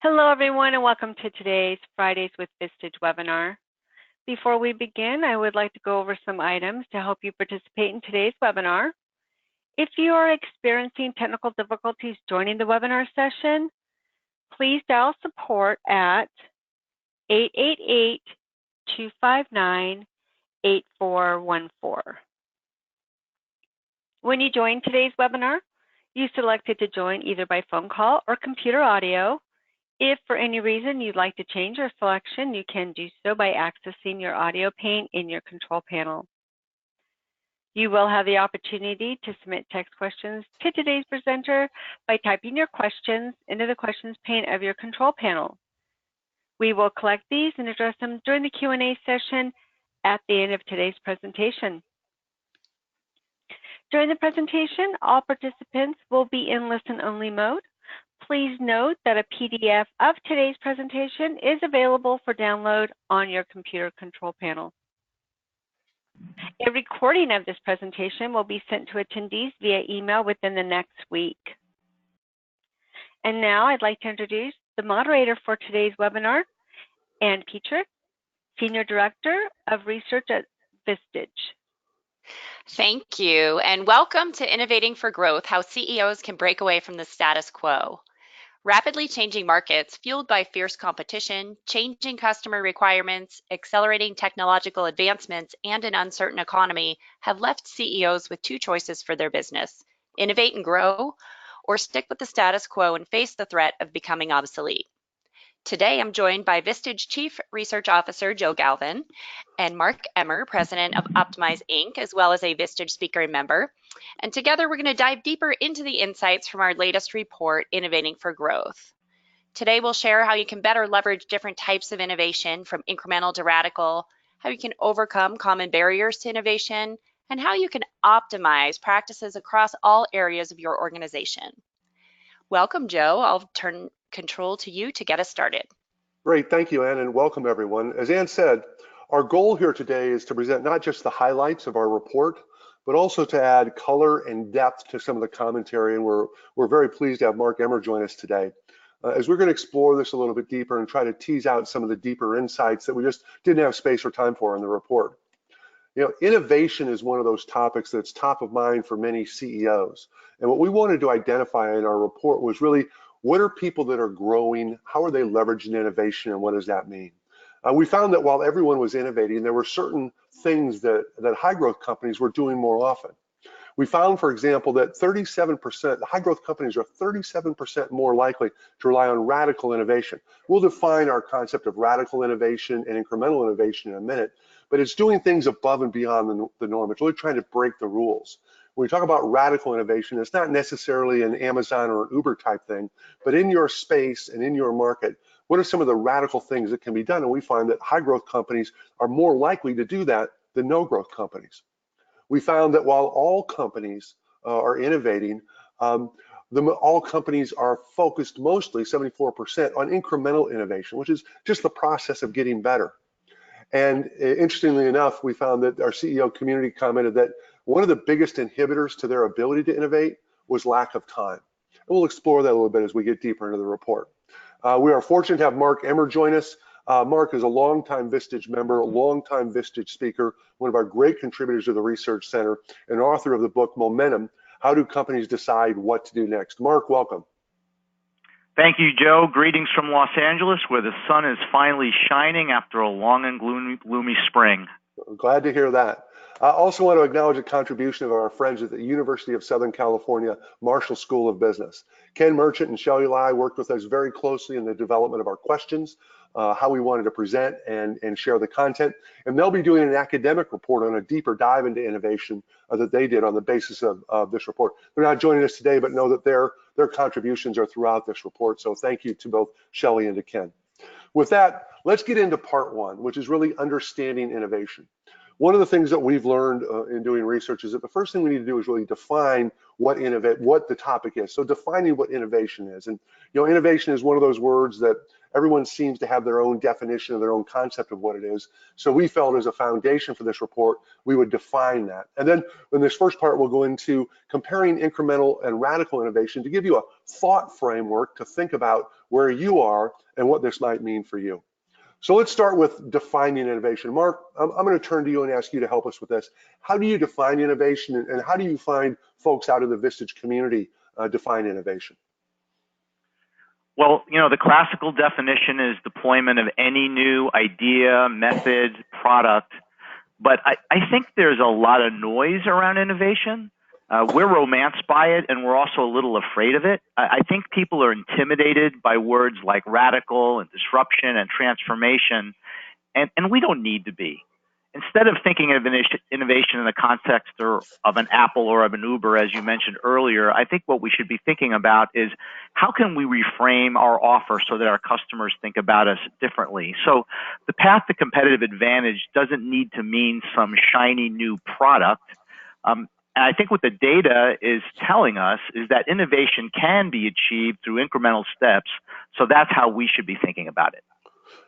Hello, everyone, and welcome to today's Fridays with Vistage webinar. Before we begin, I would like to go over some items to help you participate in today's webinar. If you are experiencing technical difficulties joining the webinar session, please dial support at 888-259-8414. When you join today's webinar, you selected to join either by phone call or computer audio. If for any reason you'd like to change your selection, you can do so by accessing your audio pane in your control panel. You will have the opportunity to submit text questions to today's presenter by typing your questions into the questions pane of your control panel. We will collect these and address them during the Q&A session at the end of today's presentation. During the presentation, all participants will be in listen-only mode. Please note that a PDF of today's presentation is available for download on your computer control panel. A recording of this presentation will be sent to attendees via email within the next week. And now I'd like to introduce the moderator for today's webinar, Ann Petrick, Senior Director of Research at Vistage. Thank you, and welcome to Innovating for Growth, how CEOs can break away from the status quo. Rapidly changing markets fueled by fierce competition, changing customer requirements, accelerating technological advancements, and an uncertain economy have left CEOs with two choices for their business: innovate and grow, or stick with the status quo and face the threat of becoming obsolete. Today, I'm joined by Vistage Chief Research Officer Joe Galvin and Marc Emmer, President of Optimize Inc., as well as a Vistage speaker and member. And together, we're going to dive deeper into the insights from our latest report, Innovating for Growth. Today, we'll share how you can better leverage different types of innovation, from incremental to radical, how you can overcome common barriers to innovation, and how you can optimize practices across all areas of your organization. Welcome, Joe. I'll turn control to you to get us started. Great, thank you, Ann, and welcome everyone. As Ann said, our goal here today is to present not just the highlights of our report, but also to add color and depth to some of the commentary, and we're very pleased to have Marc Emmer join us today. As we're going to explore this a little bit deeper and try to tease out some of the deeper insights that we just didn't have space or time for in the report. You know, innovation is one of those topics that's top of mind for many CEOs. And what we wanted to identify in our report was really, what are people that are growing? How are they leveraging innovation, and what does that mean? We found that while everyone was innovating, there were certain things that high growth companies were doing more often. We found, for example, that 37%, the high growth companies are 37% more likely to rely on radical innovation. We'll define our concept of radical innovation and incremental innovation in a minute, but it's doing things above and beyond the norm. It's really trying to break the rules. When we talk about radical innovation, it's not necessarily an Amazon or an Uber type thing, but in your space and in your market, what are some of the radical things that can be done? And we find that high growth companies are more likely to do that than no growth companies. We found that while all companies are innovating, all companies are focused mostly, 74%, on incremental innovation, which is just the process of getting better. And interestingly enough, we found that our CEO community commented that one of the biggest inhibitors to their ability to innovate was lack of time. And we'll explore that a little bit as we get deeper into the report. We are fortunate to have Marc Emmer join us. Marc is a longtime Vistage member, a longtime Vistage speaker, one of our great contributors to the Research Center, and author of the book Momentum: How Do Companies Decide What to Do Next? Marc, welcome. Thank you, Joe. Greetings from Los Angeles, where the sun is finally shining after a long and gloomy spring. Glad to hear that. I also want to acknowledge the contribution of our friends at the University of Southern California Marshall School of Business. Ken Merchant and Shelley Lai worked with us very closely in the development of our questions, how we wanted to present and share the content. And they'll be doing an academic report on a deeper dive into innovation that they did on the basis of this report. They're not joining us today, but know that their contributions are throughout this report. So thank you to both Shelley and to Ken. With that, let's get into part one, which is really understanding innovation. One of the things that we've learned in doing research is that the first thing we need to do is really define what the topic is. So defining what innovation is. And you know, innovation is one of those words that everyone seems to have their own definition of their own concept of what it is. So we felt as a foundation for this report, we would define that. And then in this first part, we'll go into comparing incremental and radical innovation to give you a thought framework to think about where you are and what this might mean for you. So let's start with defining innovation. Marc, I'm going to turn to you and ask you to help us with this. How do you define innovation, and how do you find folks out of the Vistage community define innovation? Well, the classical definition is deployment of any new idea, method, product. But I think there's a lot of noise around innovation. We're romanced by it, and we're also a little afraid of it. I think people are intimidated by words like radical and disruption and transformation, and we don't need to be. Instead of thinking of innovation in the context of an Apple or of an Uber, as you mentioned earlier, I think what we should be thinking about is how can we reframe our offer so that our customers think about us differently. So the path to competitive advantage doesn't need to mean some shiny new product. And I think what the data is telling us is that innovation can be achieved through incremental steps. So that's how we should be thinking about it.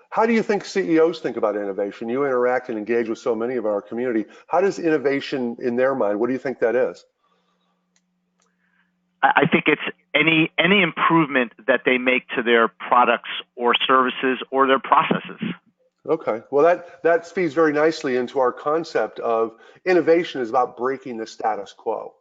How do you think CEOs think about innovation? You interact and engage with so many of our community. How does innovation in their mind, what do you think that is? I think it's any improvement that they make to their products or services or their processes. Okay, well that feeds very nicely into our concept of innovation is about breaking the status quo.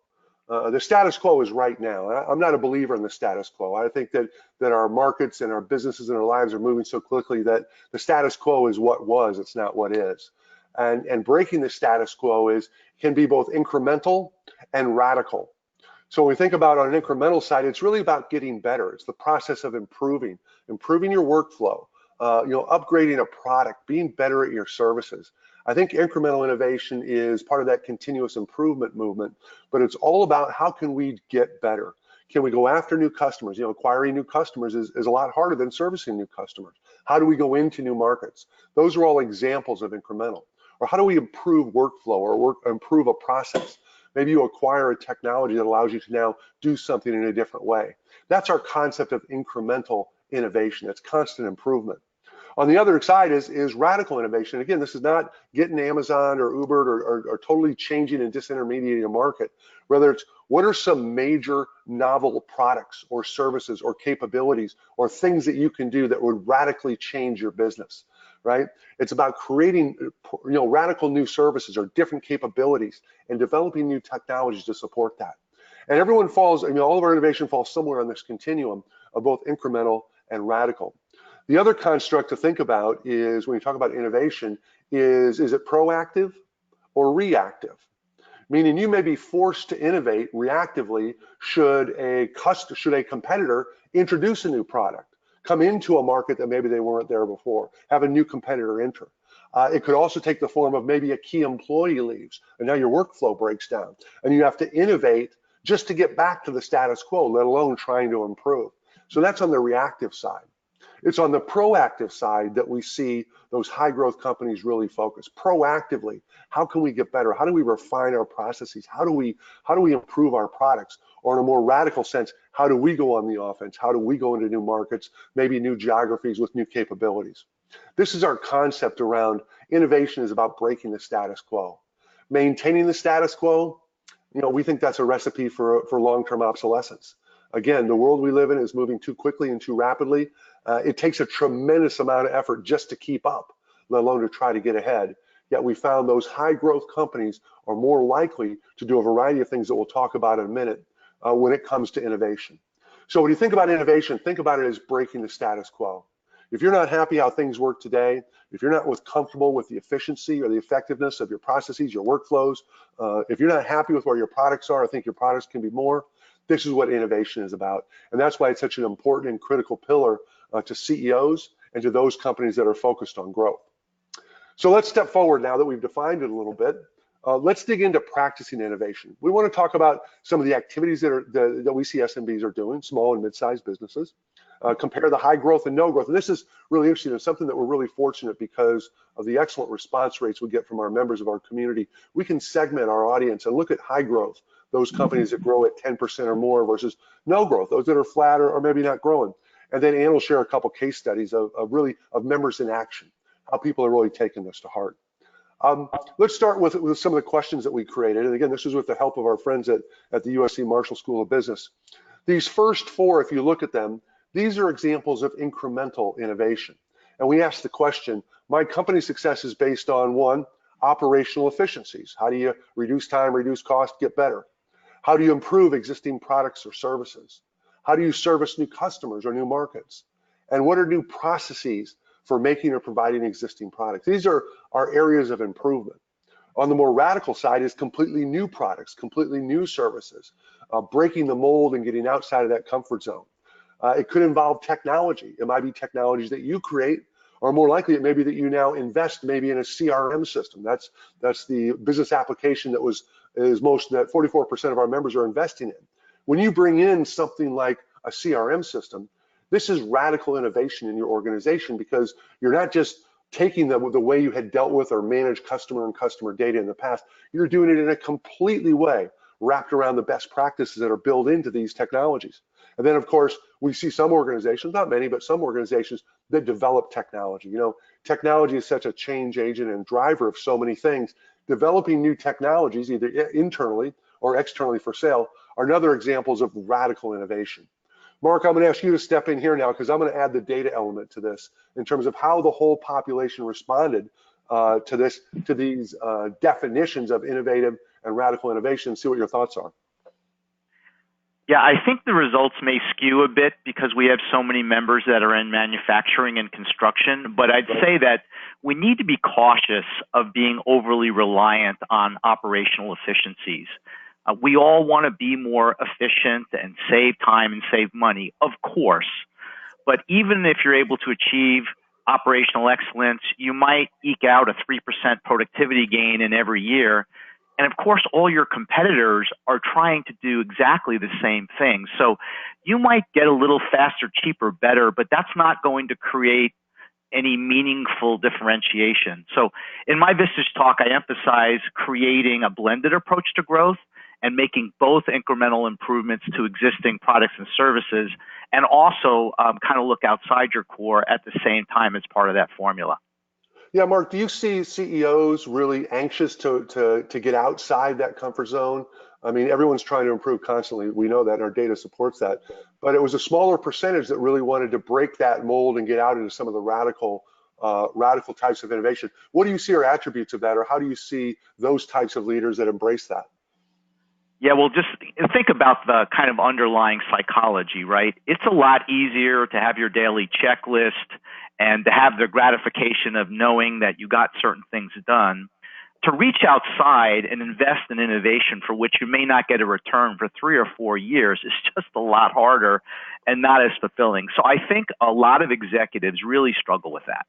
The status quo is right now. I'm not a believer in the status quo. I think that our markets and our businesses and our lives are moving so quickly that the status quo is what was, it's not what is. And breaking the status quo can be both incremental and radical. So when we think about on an incremental side, it's really about getting better. It's the process of improving your workflow, upgrading a product, being better at your services. I think incremental innovation is part of that continuous improvement movement, but it's all about how can we get better? Can we go after new customers? Acquiring new customers is a lot harder than servicing new customers. How do we go into new markets? Those are all examples of incremental. Or how do we improve workflow or improve a process? Maybe you acquire a technology that allows you to now do something in a different way. That's our concept of incremental innovation. It's constant improvement. On the other side is radical innovation. Again, this is not getting Amazon or Uber or totally changing and disintermediating a market. Rather, it's what are some major novel products or services or capabilities or things that you can do that would radically change your business, right? It's about creating radical new services or different capabilities and developing new technologies to support that. And everyone falls, all of our innovation falls somewhere on this continuum of both incremental and radical. The other construct to think about is when you talk about innovation is it proactive or reactive? Meaning you may be forced to innovate reactively should a competitor introduce a new product, come into a market that maybe they weren't there before, have a new competitor enter. It could also take the form of maybe a key employee leaves and now your workflow breaks down and you have to innovate just to get back to the status quo, let alone trying to improve. So that's on the reactive side. It's on the proactive side that we see those high growth companies really focus. Proactively, how can we get better? How do we refine our processes? How do we improve our products? Or in a more radical sense, how do we go on the offense? How do we go into new markets, maybe new geographies with new capabilities? This is our concept around innovation is about breaking the status quo. Maintaining the status quo, we think that's a recipe for long-term obsolescence. Again, the world we live in is moving too quickly and too rapidly. It takes a tremendous amount of effort just to keep up, let alone to try to get ahead. Yet we found those high growth companies are more likely to do a variety of things that we'll talk about in a minute when it comes to innovation. So when you think about innovation, think about it as breaking the status quo. If you're not happy how things work today, if you're not comfortable with the efficiency or the effectiveness of your processes, your workflows, if you're not happy with where your products are, I think your products can be more. This is what innovation is about. And that's why it's such an important and critical pillar to CEOs and to those companies that are focused on growth. So let's step forward now that we've defined it a little bit. Let's dig into practicing innovation. We want to talk about some of the activities that we see SMBs are doing, small and mid-sized businesses. Compare the high growth and no growth. And this is really interesting. It's something that we're really fortunate because of the excellent response rates we get from our members of our community. We can segment our audience and look at high growth, those companies that grow at 10% or more versus no growth, those that are flat or maybe not growing. And then Ann will share a couple case studies of members in action, how people are really taking this to heart. Let's start with some of the questions that we created. And again, this is with the help of our friends at the USC Marshall School of Business. These first four, if you look at them, These are examples of incremental innovation. And we ask the question, my company's success is based on one, operational efficiencies. How do you reduce time, reduce cost, get better? How do you improve existing products or services? How do you service new customers or new markets? And what are new processes for making or providing existing products? These are our areas of improvement. On the more radical side is completely new products, completely new services, breaking the mold and getting outside of that comfort zone. It could involve technology. It might be technologies that you create, or more likely it may be that you now invest maybe in a CRM system. That's the business application that that 44% of our members are investing in. When you bring in something like a CRM system, this is radical innovation in your organization, because you're not just taking the way you had dealt with or managed customer and customer data in the past. You're doing it in a completely way wrapped around the best practices that are built into these technologies. And then, of course, we see some organizations, not many, but some organizations that develop technology. You know, technology is such a change agent and driver of so many things. Developing new technologies, either internally or externally for sale, are another examples of radical innovation. Marc, I'm going to ask you to step in here now, because I'm going to add the data element to this in terms of how the whole population responded to these definitions of innovative and radical innovation. See what your thoughts are. Yeah, I think the results may skew a bit because we have so many members that are in manufacturing and construction, but I'd say that we need to be cautious of being overly reliant on operational efficiencies. We all want to be more efficient and save time and save money, of course, but even if you're able to achieve operational excellence, you might eke out a 3% productivity gain in every year. And of course, all your competitors are trying to do exactly the same thing. So you might get a little faster, cheaper, better, but that's not going to create any meaningful differentiation. So in my Vistage talk, I emphasize creating a blended approach to growth and making both incremental improvements to existing products and services, and also kind of look outside your core at the same time as part of that formula. Yeah, Marc, do you see CEOs really anxious to get outside that comfort zone? I mean, everyone's trying to improve constantly. We know that, and our data supports that. But it was a smaller percentage that really wanted to break that mold and get out into some of the radical types of innovation. What do you see are attributes of that, or how do you see those types of leaders that embrace that? Yeah, well, just think about the kind of underlying psychology, right? It's a lot easier to have your daily checklist and to have the gratification of knowing that you got certain things done. To reach outside and invest in innovation for which you may not get a return for 3 or 4 years is just a lot harder and not as fulfilling. So I think a lot of executives really struggle with that.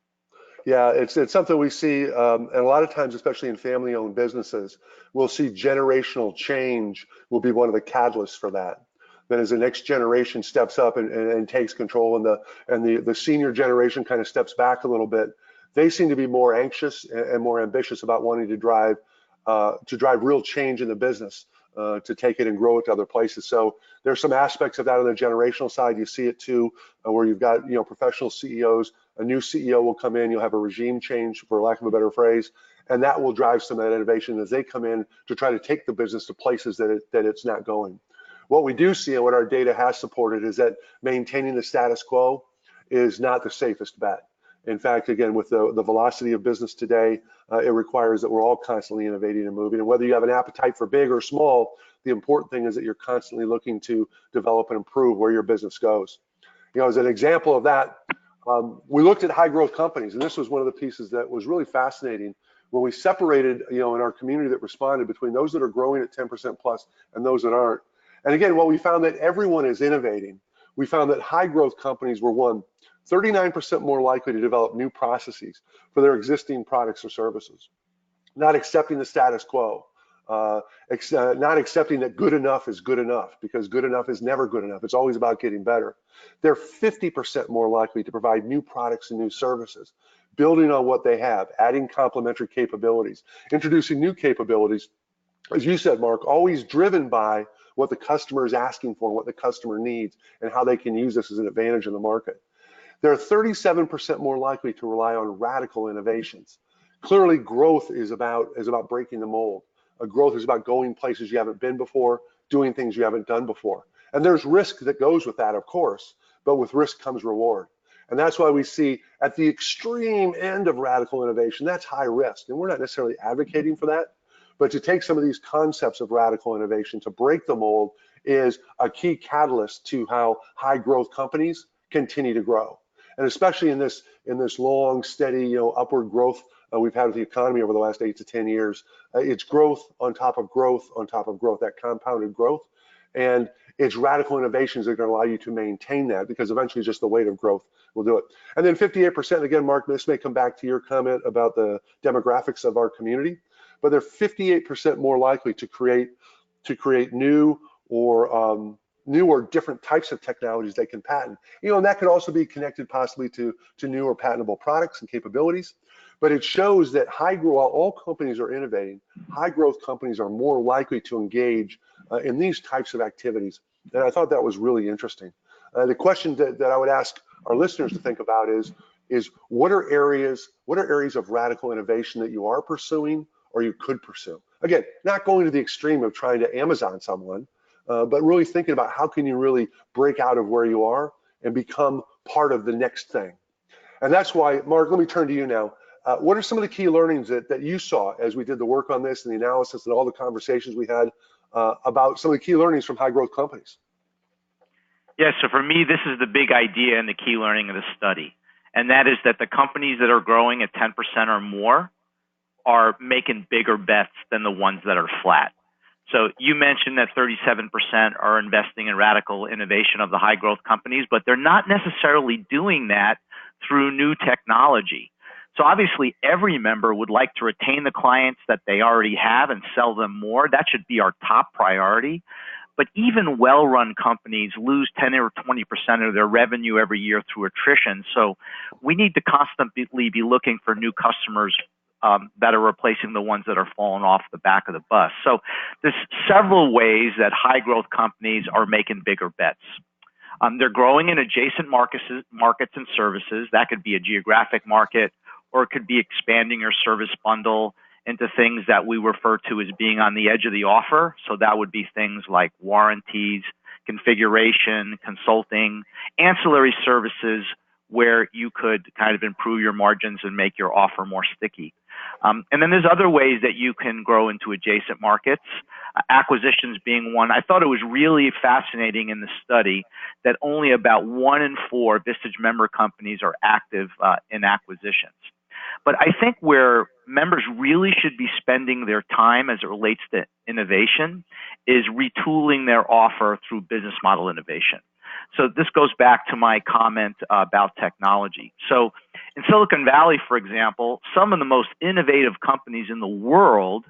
Yeah, it's something we see, and a lot of times, especially in family-owned businesses, we'll see generational change will be one of the catalysts for that. Then as the next generation steps up and takes control, and the senior generation kind of steps back a little bit, they seem to be more anxious and more ambitious about wanting to drive real change in the business, to take it and grow it to other places. So there's some aspects of that on the generational side. You see it too, where you've got professional CEOs. A new CEO will come in, you'll have a regime change, for lack of a better phrase, and that will drive some of that innovation as they come in to try to take the business to places that it's not going. What we do see and what our data has supported is that maintaining the status quo is not the safest bet. In fact, again, with the velocity of business today, it requires that we're all constantly innovating and moving. And whether you have an appetite for big or small, the important thing is that you're constantly looking to develop and improve where your business goes. As an example of that, we looked at high growth companies, and this was one of the pieces that was really fascinating when we separated, in our community that responded, between those that are growing at 10% plus and those that aren't. And again, while we found that everyone is innovating, we found that high growth companies were 39% more likely to develop new processes for their existing products or services, not accepting the status quo, not accepting that good enough is good enough, because good enough is never good enough. It's always about getting better. They're 50% more likely to provide new products and new services, building on what they have, adding complementary capabilities, introducing new capabilities, as you said, Marc, always driven by what the customer is asking for, what the customer needs, and how they can use this as an advantage in the market. They're 37% more likely to rely on radical innovations. Clearly, growth is about breaking the mold. Growth is about going places you haven't been before, doing things you haven't done before. And there's risk that goes with that, of course, but with risk comes reward. And that's why we see at the extreme end of radical innovation, that's high risk. And we're not necessarily advocating for that, but to take some of these concepts of radical innovation, to break the mold, is a key catalyst to how high growth companies continue to grow. And especially in this long, steady, upward growth we've had with the economy over the last 8 to 10 years, it's growth on top of growth on top of growth, that compounded growth. And it's radical innovations that are going to allow you to maintain that, because eventually just the weight of growth will do it. And then 58%, again, Mark, this may come back to your comment about the demographics of our community, but they're 58% more likely to create new or different types of technologies they can patent. And that could also be connected possibly to new or patentable products and capabilities. But it shows that while all companies are innovating, high growth companies are more likely to engage in these types of activities. And I thought that was really interesting. The question that I would ask our listeners to think about is what are areas of radical innovation that you are pursuing or you could pursue? Again, not going to the extreme of trying to Amazon someone, but really thinking about how can you really break out of where you are and become part of the next thing. And that's why, Mark, let me turn to you now. What are some of the key learnings that you saw as we did the work on this and the analysis and all the conversations we had about some of the key learnings from high growth companies? Yeah, so for me, this is the big idea and the key learning of the study. And that is that the companies that are growing at 10% or more are making bigger bets than the ones that are flat. So you mentioned that 37% are investing in radical innovation of the high growth companies, but they're not necessarily doing that through new technology. So obviously every member would like to retain the clients that they already have and sell them more. That should be our top priority. But even well-run companies lose 10 or 20% of their revenue every year through attrition. So we need to constantly be looking for new customers that are replacing the ones that are falling off the back of the bus. So there's several ways that high growth companies are making bigger bets. They're growing in adjacent markets and services. That could be a geographic market, or it could be expanding your service bundle into things that we refer to as being on the edge of the offer. So that would be things like warranties, configuration, consulting, ancillary services where you could kind of improve your margins and make your offer more sticky. And then there's other ways that you can grow into adjacent markets, acquisitions being one. I thought it was really fascinating in the study that only about 1 in 4 Vistage member companies are active in acquisitions. But I think where members really should be spending their time as it relates to innovation is retooling their offer through business model innovation. So this goes back to my comment about technology. So in Silicon Valley, for example, some of the most innovative companies in the world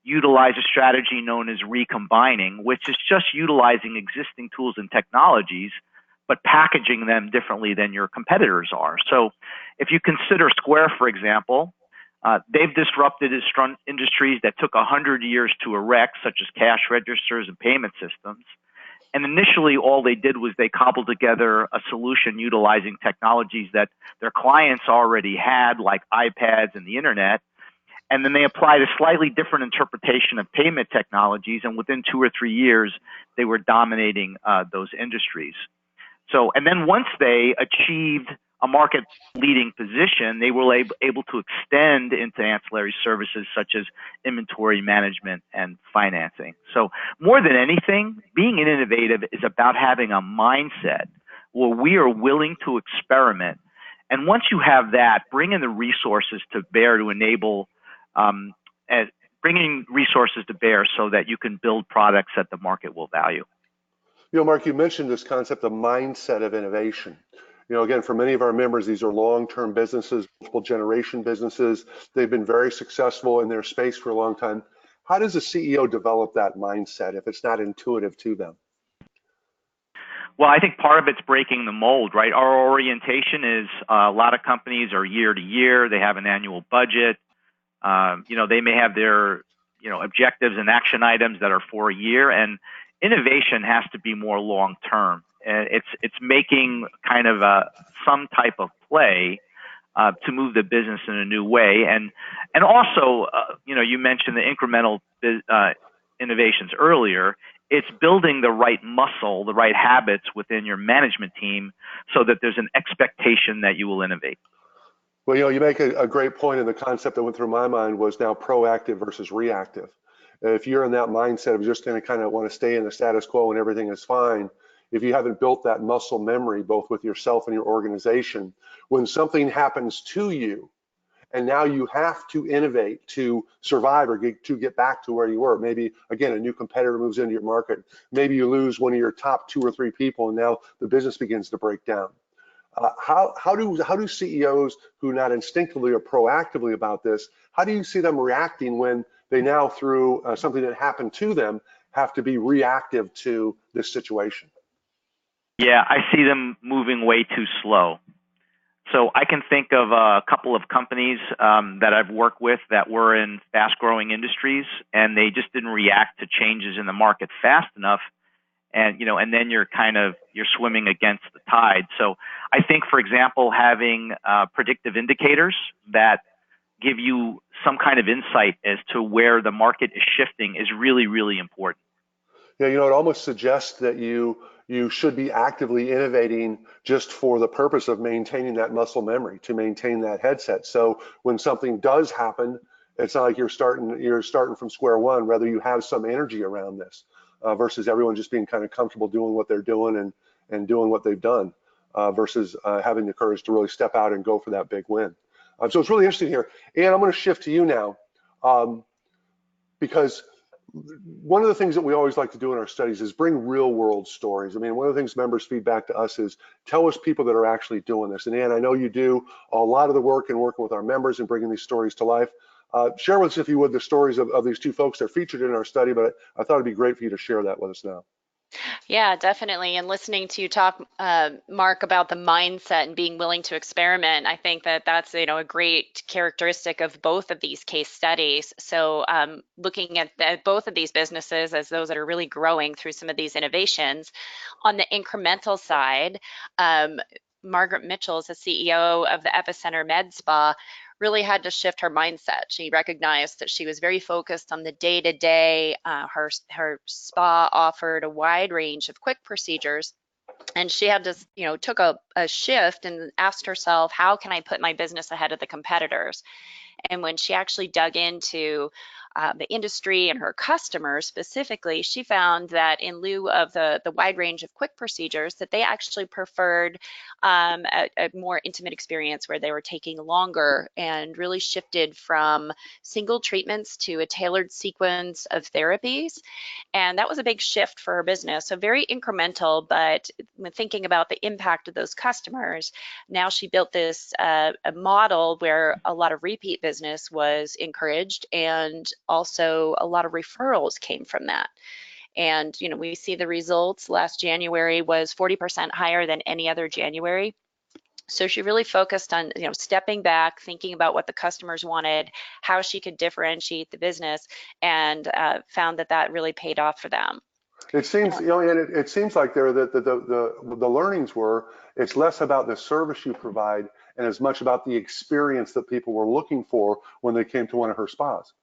utilize a strategy known as recombining, which is just utilizing existing tools and technologies, but packaging them differently than your competitors are. So if you consider Square, for example, they've disrupted industries that took 100 years to erect, such as cash registers and payment systems. And initially, all they did was they cobbled together a solution utilizing technologies that their clients already had, like iPads and the internet. And then they applied a slightly different interpretation of payment technologies. And within 2 or 3 years, they were dominating those industries. So, and then once they achieved a market leading position, they were able to extend into ancillary services such as inventory management and financing. So more than anything, being innovative is about having a mindset where we are willing to experiment. And once you have that, bringing the resources to bear to enable, bringing resources to bear so that you can build products that the market will value. Mark, you mentioned this concept of mindset of innovation. Again, for many of our members, these are long-term businesses, multiple generation businesses. They've been very successful in their space for a long time. How does a CEO develop that mindset if it's not intuitive to them? Well, I think part of it's breaking the mold, right? Our orientation is a lot of companies are year to year. They have an annual budget. They may have their, objectives and action items that are for a year, and innovation has to be more long-term. It's making kind of some type of play to move the business in a new way, and also you mentioned the incremental innovations earlier. It's building the right muscle, the right habits within your management team so that there's an expectation that you will innovate. Well, you make a great point, and the concept that went through my mind was now proactive versus reactive. If you're in that mindset of just going to kind of want to stay in the status quo and everything is fine, if you haven't built that muscle memory, both with yourself and your organization, when something happens to you, and now you have to innovate to survive or to get back to where you were. Maybe, again, a new competitor moves into your market. Maybe you lose one of your top 2 or 3 people, and now the business begins to break down. How do CEOs who not instinctively or proactively about this, how do you see them reacting when they now, through something that happened to them, have to be reactive to this situation? Yeah, I see them moving way too slow. So I can think of a couple of companies that I've worked with that were in fast-growing industries, and they just didn't react to changes in the market fast enough. And and then you're swimming against the tide. So I think, for example, having predictive indicators that give you some kind of insight as to where the market is shifting is really, really important. Yeah, it almost suggests that you should be actively innovating just for the purpose of maintaining that muscle memory, to maintain that headset. So when something does happen, it's not like you're starting from square one. Rather, you have some energy around this versus everyone just being kind of comfortable doing what they're doing and doing what they've done versus having the courage to really step out and go for that big win. So it's really interesting here. And I'm going to shift to you now because one of the things that we always like to do in our studies is bring real world stories. I mean, one of the things members feedback to us is tell us people that are actually doing this. And Ann, I know you do a lot of the work in working with our members and bringing these stories to life. Share with us, if you would, the stories of these 2 folks that are featured in our study, but I thought it'd be great for you to share that with us now. Yeah, definitely. And listening to you talk, Mark, about the mindset and being willing to experiment, I think that that's a great characteristic of both of these case studies. So looking at both of these businesses as those that are really growing through some of these innovations, on the incremental side, Margaret Mitchell is the CEO of the Epicenter Med Spa, really had to shift her mindset. She recognized that she was very focused on the day-to-day. Her spa offered a wide range of quick procedures, and she had to, took a shift and asked herself, how can I put my business ahead of the competitors? And when she actually dug into the industry and her customers specifically, she found that in lieu of the wide range of quick procedures, that they actually preferred a more intimate experience where they were taking longer, and really shifted from single treatments to a tailored sequence of therapies. And that was a big shift for her business. So very incremental, but when thinking about the impact of those customers, now she built this a model where a lot of repeat business was encouraged, and also a lot of referrals came from that. And we see the results. Last January was 40% higher than any other January. So she really focused on stepping back, thinking about what the customers wanted, how she could differentiate the business, and found that really paid off for them. It seems, and it seems like there that the learnings were, it's less about the service you provide and as much about the experience that people were looking for when they came to one of her spas.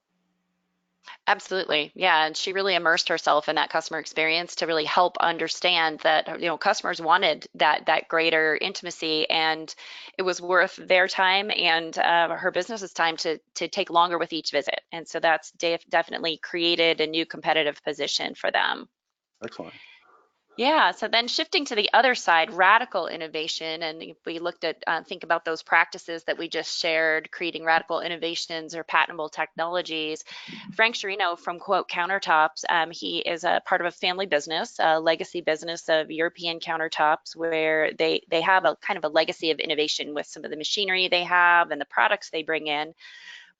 Absolutely. Yeah. And she really immersed herself in that customer experience to really help understand that, customers wanted that greater intimacy, and it was worth their time and her business's time to take longer with each visit. And so that's definitely created a new competitive position for them. Excellent. Yeah, so then shifting to the other side, radical innovation, and if we looked at, think about those practices that we just shared, creating radical innovations or patentable technologies. Frank Sciarrino from Quote Countertops, he is a part of a family business, a legacy business of European countertops, where they have a kind of a legacy of innovation with some of the machinery they have and the products they bring in.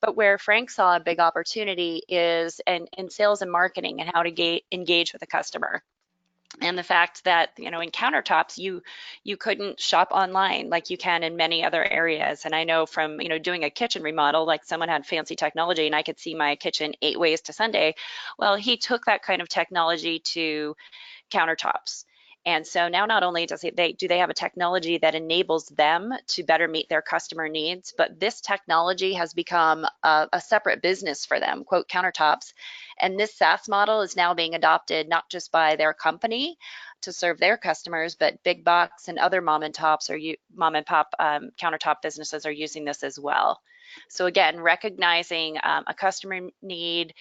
But where Frank saw a big opportunity is in sales and marketing and how to engage with the customer. And the fact that, in countertops, you couldn't shop online like you can in many other areas. And I know from, doing a kitchen remodel, like someone had fancy technology and I could see my kitchen 8 ways to Sunday. Well, he took that kind of technology to countertops. And so now not only do they have a technology that enables them to better meet their customer needs, but this technology has become a separate business for them, quote, countertops. And this SaaS model is now being adopted not just by their company to serve their customers, but big box and other mom and pop countertop businesses are using this as well. So again, recognizing a customer need,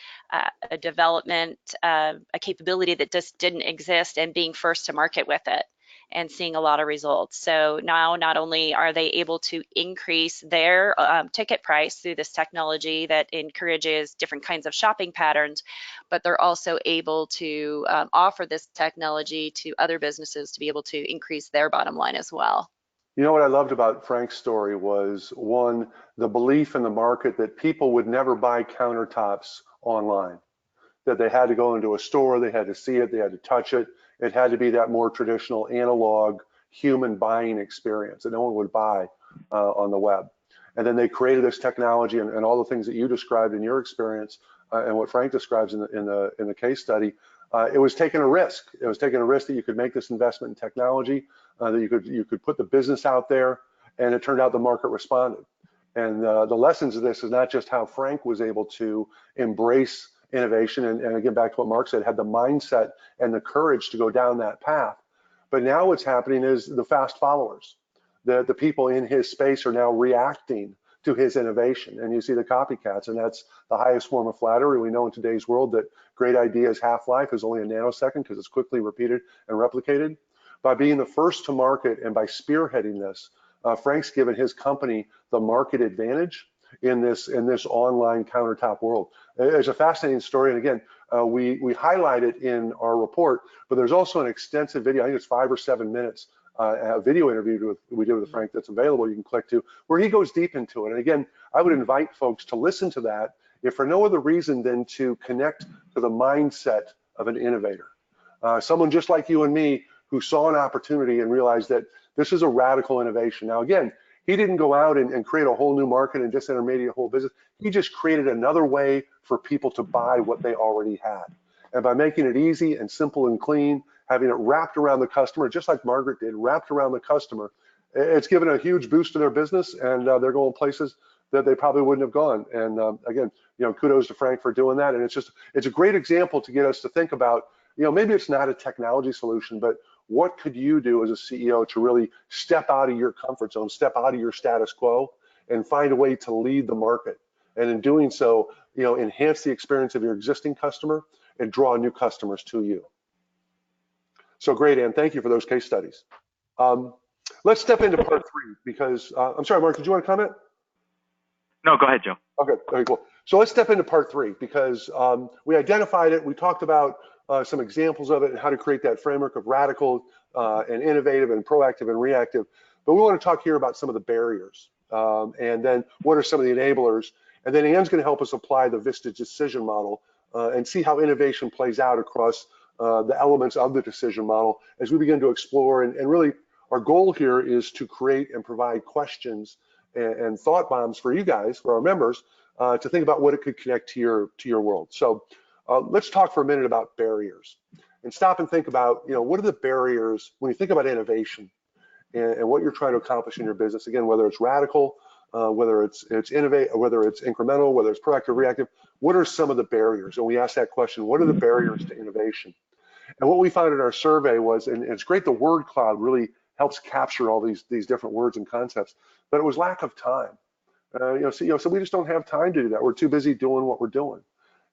a development, a capability that just didn't exist, and being first to market with it and seeing a lot of results. So now not only are they able to increase their ticket price through this technology that encourages different kinds of shopping patterns, but they're also able to offer this technology to other businesses to be able to increase their bottom line as well. You know what I loved about Frank's story was, one, the belief in the market that people would never buy countertops online, that they had to go into a store, they had to see it, they had to touch it. It had to be that more traditional analog human buying experience that no one would buy on the web. And then they created this technology and all the things that you described in your experience and what Frank describes in the case study. It was taking a risk. It was taking a risk that you could make this investment in technology, that you could put the business out there, and it turned out the market responded. And the lessons of this is not just how Frank was able to embrace innovation, and again, back to what Marc said, had the mindset and the courage to go down that path. But now what's happening is the fast followers, the people in his space are now reacting to his innovation, and you see the copycats, and that's the highest form of flattery. We know in today's world that great ideas half-life is only a nanosecond because it's quickly repeated and replicated. By being the first to market and by spearheading this, Frank's given his company the market advantage in this online countertop world. It's a fascinating story, and again, we highlight it in our report, but there's also an extensive video, I think it's 5 or 7 minutes, a video interview we did with Frank that's available, you can click to, where he goes deep into it. And again, I would invite folks to listen to that, if for no other reason than to connect to the mindset of an innovator. Someone just like you and me who saw an opportunity and realized that this is a radical innovation. Now again, he didn't go out and create a whole new market and disintermediate a whole business. He just created another way for people to buy what they already had. And by making it easy and simple and clean, having it wrapped around the customer, just like Margaret did, wrapped around the customer, it's given a huge boost to their business, and they're going places that they probably wouldn't have gone. And again, kudos to Frank for doing that. And it's a great example to get us to think about, maybe it's not a technology solution, but what could you do as a CEO to really step out of your comfort zone, step out of your status quo, and find a way to lead the market? And in doing so, enhance the experience of your existing customer and draw new customers to you. So great, Ann. Thank you for those case studies. Let's step into part 3 because, I'm sorry, Marc, did you want to comment? No, go ahead, Joe. Okay, very cool. So let's step into part 3 because we identified it. We talked about some examples of it and how to create that framework of radical and innovative and proactive and reactive. But we want to talk here about some of the barriers and then what are some of the enablers. And then Ann's going to help us apply the Vistage decision model and see how innovation plays out across the elements of the decision model as we begin to explore. And really, our goal here is to create and provide questions and thought bombs for you guys, for our members, to think about what it could connect to your world. So let's talk for a minute about barriers and stop and think about, what are the barriers when you think about innovation and what you're trying to accomplish in your business? Again, whether it's radical, whether it's innovate, or whether it's incremental, whether it's proactive, reactive, what are some of the barriers? And we asked that question, what are the barriers to innovation? And what we found in our survey was, and it's great, the word cloud really helps capture all these different words and concepts, but it was lack of time. So we just don't have time to do that. We're too busy doing what we're doing.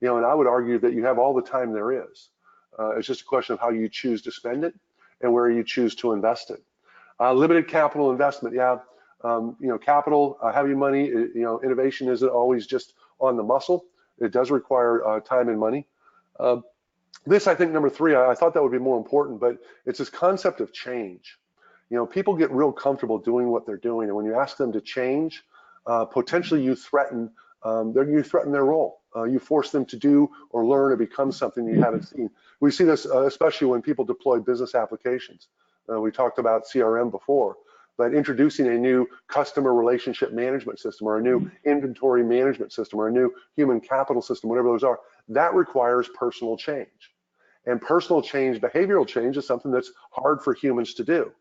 And I would argue that you have all the time there is. It's just a question of how you choose to spend it and where you choose to invest it. Limited capital investment, yeah. Capital, having money, innovation isn't always just on the muscle. It does require time and money. This, I think, number 3, I thought that would be more important, but it's this concept of change. People get real comfortable doing what they're doing, and when you ask them to change, potentially you threaten their role. You force them to do or learn or become something you haven't seen. We see this especially when people deploy business applications. We talked about CRM before, but introducing a new customer relationship management system or a new inventory management system or a new human capital system, whatever those are, that requires personal change. And personal change, behavioral change is something that's hard for humans to do.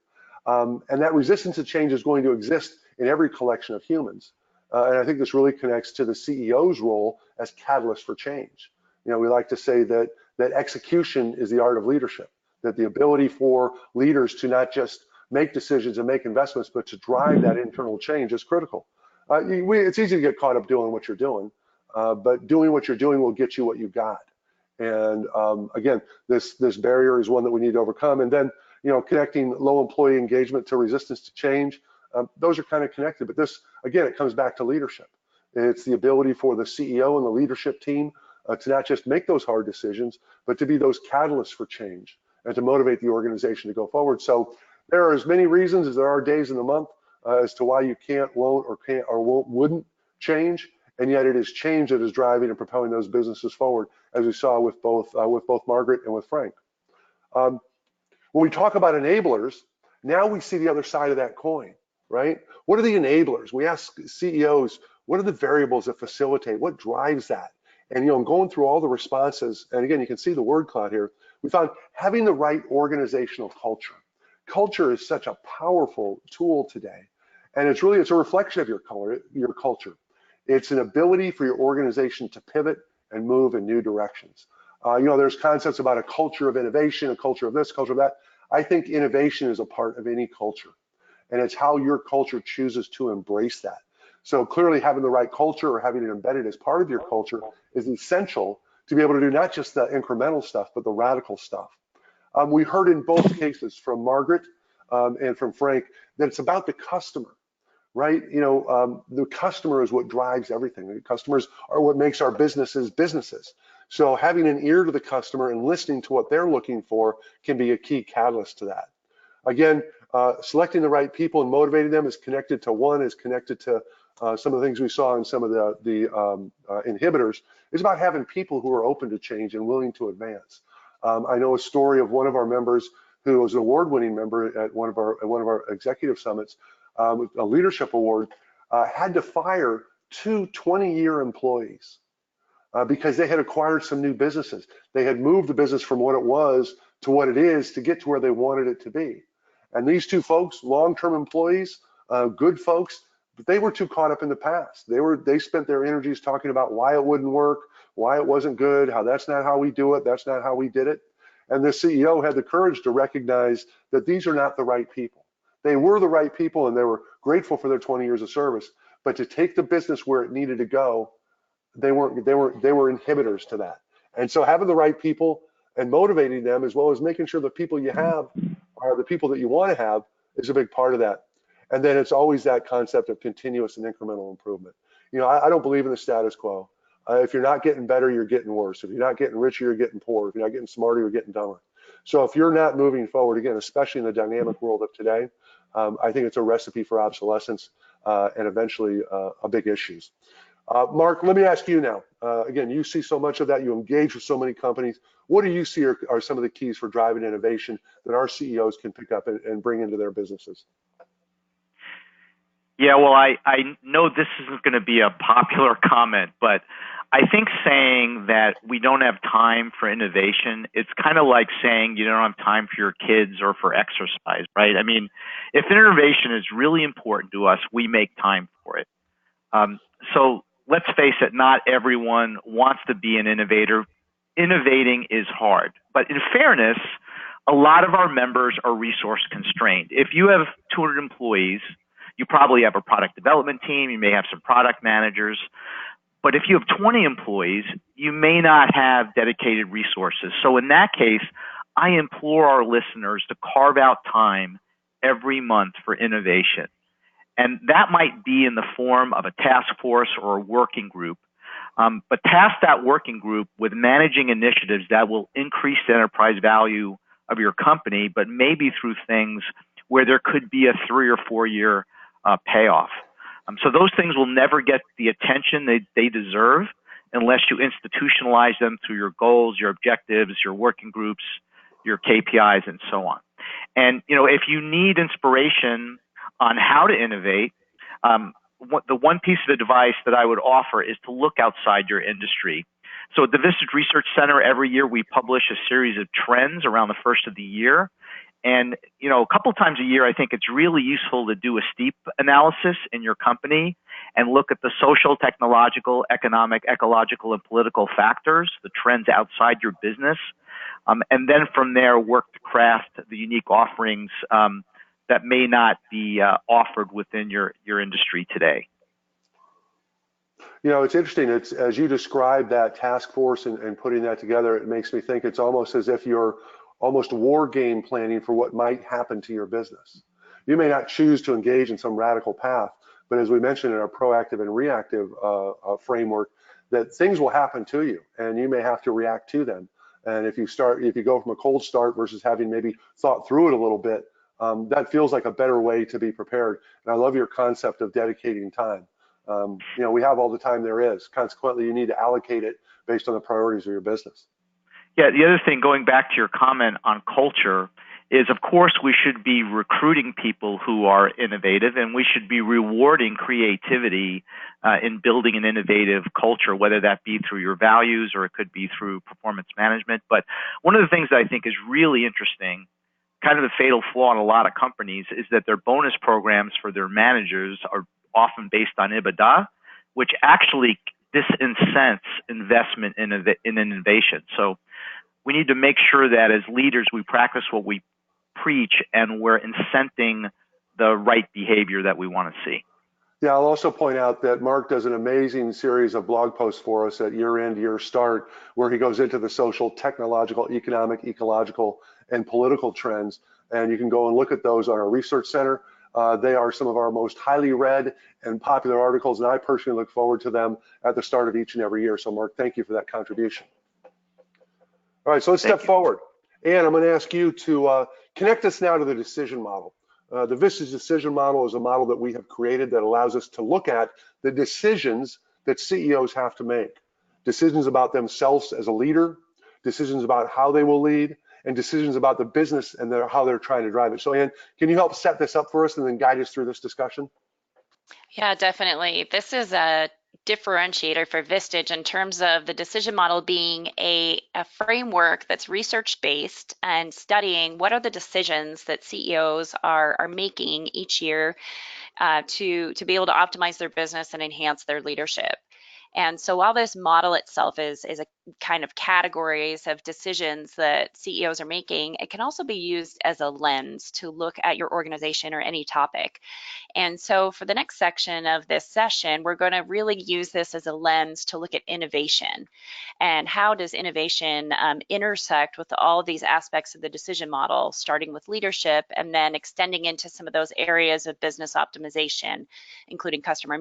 And that resistance to change is going to exist in every collection of humans. And I think this really connects to the CEO's role as catalyst for change. You know, we like to say that execution is the art of leadership, that the ability for leaders to not just make decisions and make investments, but to drive that internal change is critical. It's easy to get caught up doing what you're doing, but doing what you're doing will get you what you got. And again, this barrier is one that we need to overcome. And then, you know, connecting low employee engagement to resistance to change, those are kind of connected. But this, again, it comes back to leadership. It's the ability for the CEO and the leadership team to not just make those hard decisions, but to be those catalysts for change and to motivate the organization to go forward. So there are as many reasons as there are days in the month as to why you can't, won't, or wouldn't change. And yet it is change that is driving and propelling those businesses forward, as we saw with both Margaret and with Frank. When we talk about enablers, now we see the other side of that coin, right? What are the enablers? We ask CEOs, what are the variables that facilitate? What drives that? And, you know, going through all the responses, and again, you can see the word cloud here, we found having the right organizational culture. Culture is such a powerful tool today. And it's a reflection of your culture. It's an ability for your organization to pivot and move in new directions. You know, there's concepts about a culture of innovation, a culture of this, culture of that. I think innovation is a part of any culture, and it's how your culture chooses to embrace that. So clearly having the right culture or having it embedded as part of your culture is essential to be able to do not just the incremental stuff, but the radical stuff. We heard in both cases from Margaret and from Frank that it's about the customer, right? You know, the customer is what drives everything. The customers are what makes our businesses businesses. So having an ear to the customer and listening to what they're looking for can be a key catalyst to that. Again, selecting the right people and motivating them is connected to some of the things we saw in some of the inhibitors. It's about having people who are open to change and willing to advance. I know a story of one of our members who was an award-winning member at one of our executive summits, with a leadership award, had to fire 2 20-year employees because they had acquired some new businesses. They had moved the business from what it was to what it is to get to where they wanted it to be. And these 2 folks, long-term employees, good folks, but they were too caught up in the past. They spent their energies talking about why it wouldn't work, why it wasn't good, how that's not how we do it, that's not how we did it. And the CEO had the courage to recognize that these are not the right people. They were the right people and they were grateful for their 20 years of service, but to take the business where it needed to go, they were inhibitors to that. And so having the right people and motivating them, as well as making sure the people you have are the people that you want to have, is a big part of that. And then it's always that concept of continuous and incremental improvement. You know, I don't believe in the status quo. If you're not getting better, you're getting worse. If you're not getting richer, you're getting poorer. If you're not getting smarter, you're getting dumber. So if you're not moving forward, again, especially in the dynamic world of today, I think it's a recipe for obsolescence and eventually a big issues. Marc, let me ask you now. Again, you see so much of that. You engage with so many companies. What do you see are some of the keys for driving innovation that our CEOs can pick up and bring into their businesses? Yeah, well, I know this isn't going to be a popular comment, but I think saying that we don't have time for innovation, it's kind of like saying you don't have time for your kids or for exercise, right? I mean, if innovation is really important to us, we make time for it. So let's face it, not everyone wants to be an innovator. Innovating is hard, but in fairness, a lot of our members are resource constrained. If you have 200 employees, you probably have a product development team, you may have some product managers, but if you have 20 employees, you may not have dedicated resources. So in that case, I implore our listeners to carve out time every month for innovation. And that might be in the form of a task force or a working group, but task that working group with managing initiatives that will increase the enterprise value of your company, but maybe through things where there could be a 3 or 4 year payoff. So those things will never get the attention they deserve unless you institutionalize them through your goals, your objectives, your working groups, your KPIs, and so on. And you know, if you need inspiration on how to innovate, the one piece of advice that I would offer is to look outside your industry. So at the Vistage Research Center, every year we publish a series of trends around the first of the year. And, a couple times a year, I think it's really useful to do a steep analysis in your company and look at the social, technological, economic, ecological, and political factors, the trends outside your business. And then from there, work to craft the unique offerings that may not be offered within your industry today. It's interesting. It's as you describe that task force and putting that together, it makes me think it's almost as if you're almost war game planning for what might happen to your business. You may not choose to engage in some radical path, but as we mentioned in our proactive and reactive framework, that things will happen to you and you may have to react to them. And if you go from a cold start versus having maybe thought through it a little bit, that feels like a better way to be prepared. And I love your concept of dedicating time. We have all the time there is. Consequently, you need to allocate it based on the priorities of your business. Yeah, the other thing, going back to your comment on culture, is of course we should be recruiting people who are innovative, and we should be rewarding creativity in building an innovative culture, whether that be through your values or it could be through performance management. But one of the things that I think is really interesting, kind of the fatal flaw in a lot of companies, is that their bonus programs for their managers are often based on EBITDA, which actually disincents investment in innovation. So we need to make sure that as leaders we practice what we preach and we're incenting the right behavior that we want to see. Yeah, I'll also point out that Marc does an amazing series of blog posts for us at year end, year start, where he goes into the social, technological, economic, ecological, and political trends. And you can go and look at those on our research center. They are some of our most highly read and popular articles, and I personally look forward to them at the start of each and every year. So Marc, thank you for that contribution. All right, so let's step forward. Ann, I'm going to ask you to connect us now to the decision model. The Vistage decision model is a model that we have created that allows us to look at the decisions that CEOs have to make. Decisions about themselves as a leader, decisions about how they will lead, and decisions about the business and how they're trying to drive it. So Ann, can you help set this up for us and then guide us through this discussion? Yeah, definitely. This is a differentiator for Vistage in terms of the decision model being a framework that's research-based and studying what are the decisions that CEOs are making each year to be able to optimize their business and enhance their leadership. And so while this model itself is a kind of categories of decisions that CEOs are making, it can also be used as a lens to look at your organization or any topic. And so for the next section of this session, we're going to really use this as a lens to look at innovation. And how does innovation intersect with all of these aspects of the decision model, starting with leadership and then extending into some of those areas of business optimization, including customer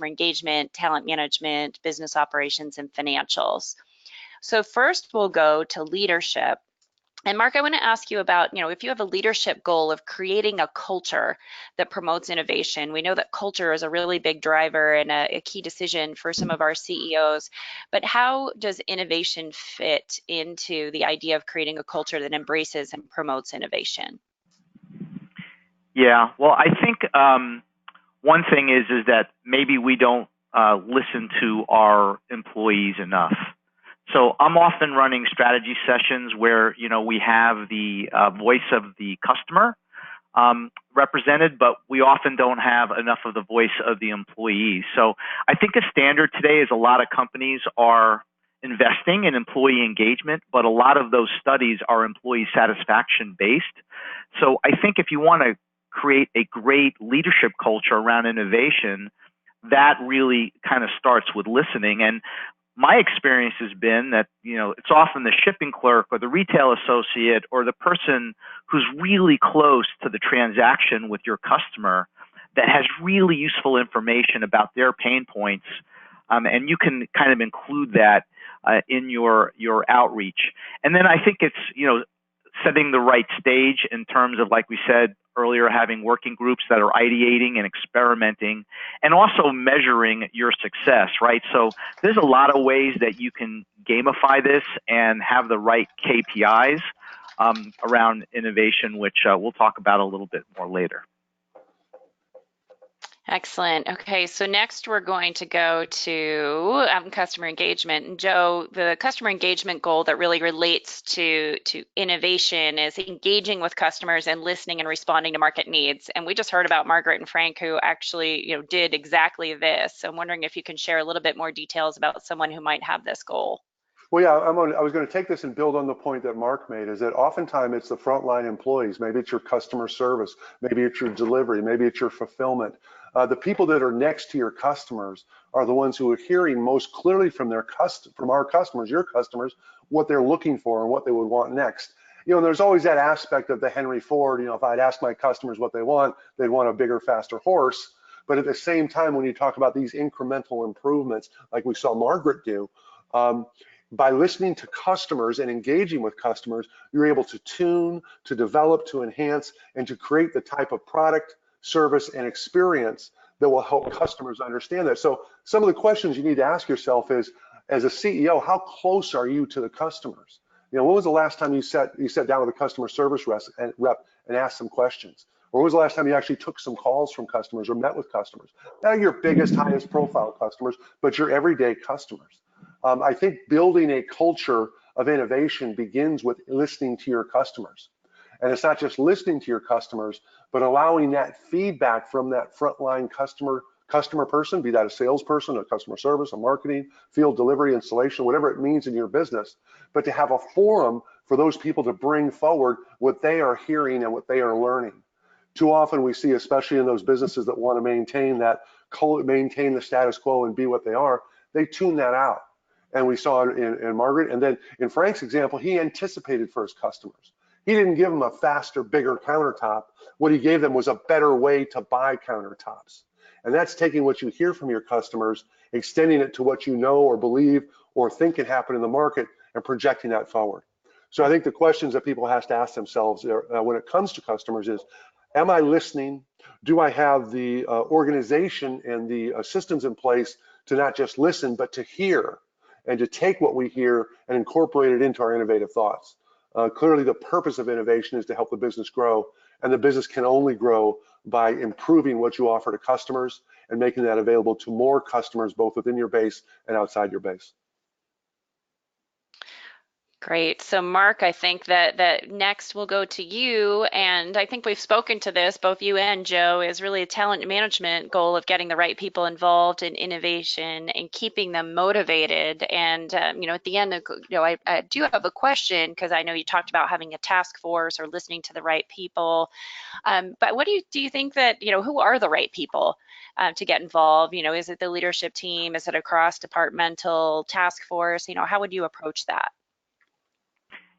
engagement, talent management, business operations, and financials. So first we'll go to leadership. And Marc, I want to ask you about, if you have a leadership goal of creating a culture that promotes innovation. We know that culture is a really big driver and a key decision for some of our CEOs, but how does innovation fit into the idea of creating a culture that embraces and promotes innovation? Yeah, well, I think one thing is that maybe we don't listen to our employees enough. So I'm often running strategy sessions where, we have the voice of the customer represented, but we often don't have enough of the voice of the employees. So I think a standard today is a lot of companies are investing in employee engagement, but a lot of those studies are employee satisfaction based. So I think if you want to create a great leadership culture around innovation, that really kind of starts with listening. And my experience has been that, it's often the shipping clerk or the retail associate or the person who's really close to the transaction with your customer that has really useful information about their pain points. And you can kind of include that in your outreach. And then I think it's, setting the right stage in terms of, like we said earlier, having working groups that are ideating and experimenting and also measuring your success, right? So there's a lot of ways that you can gamify this and have the right KPIs around innovation, which we'll talk about a little bit more later. Excellent. Okay, so next we're going to go to customer engagement. And Joe, the customer engagement goal that really relates to innovation is engaging with customers and listening and responding to market needs. And we just heard about Margaret and Frank, who actually, did exactly this. So I'm wondering if you can share a little bit more details about someone who might have this goal. Well, yeah, I was going to take this and build on the point that Mark made, is that oftentimes it's the frontline employees. Maybe it's your customer service, maybe it's your delivery, maybe it's your fulfillment. The people that are next to your customers are the ones who are hearing most clearly from our customers, your customers, what they're looking for and what they would want next. And there's always that aspect of the Henry Ford. If I'd ask my customers what they want, they'd want a bigger, faster horse. But at the same time, when you talk about these incremental improvements, like we saw Margaret do, by listening to customers and engaging with customers, you're able to tune, to develop, to enhance, and to create the type of product, service, and experience that will help customers understand that. So some of the questions you need to ask yourself is, as a CEO, how close are you to the customers? When was the last time you sat down with a customer service rep and asked some questions? Or when was the last time you actually took some calls from customers or met with customers? Not your biggest, highest profile customers, but your everyday customers. I think building a culture of innovation begins with listening to your customers. And it's not just listening to your customers, but allowing that feedback from that frontline customer person, be that a salesperson, a customer service, a marketing, field delivery, installation, whatever it means in your business, but to have a forum for those people to bring forward what they are hearing and what they are learning. Too often we see, especially in those businesses that want to maintain the status quo and be what they are, they tune that out. And we saw it in Margaret. And then in Frank's example, he anticipated for his customers. He didn't give them a faster, bigger countertop. What he gave them was a better way to buy countertops. And that's taking what you hear from your customers, extending it to what you know or believe or think can happen in the market, and projecting that forward. So I think the questions that people have to ask themselves when it comes to customers is, am I listening? Do I have the organization and the systems in place to not just listen, but to hear? And to take what we hear and incorporate it into our innovative thoughts. Clearly, the purpose of innovation is to help the business grow, and the business can only grow by improving what you offer to customers and making that available to more customers, both within your base and outside your base. Great. So Marc, I think that next we'll go to you, and I think we've spoken to this, both you and Joe, is really a talent management goal of getting the right people involved in innovation and keeping them motivated. And at the end, I do have a question, because I know you talked about having a task force or listening to the right people. But what do you think that who are the right people to get involved? Is it the leadership team? Is it a cross-departmental task force? How would you approach that?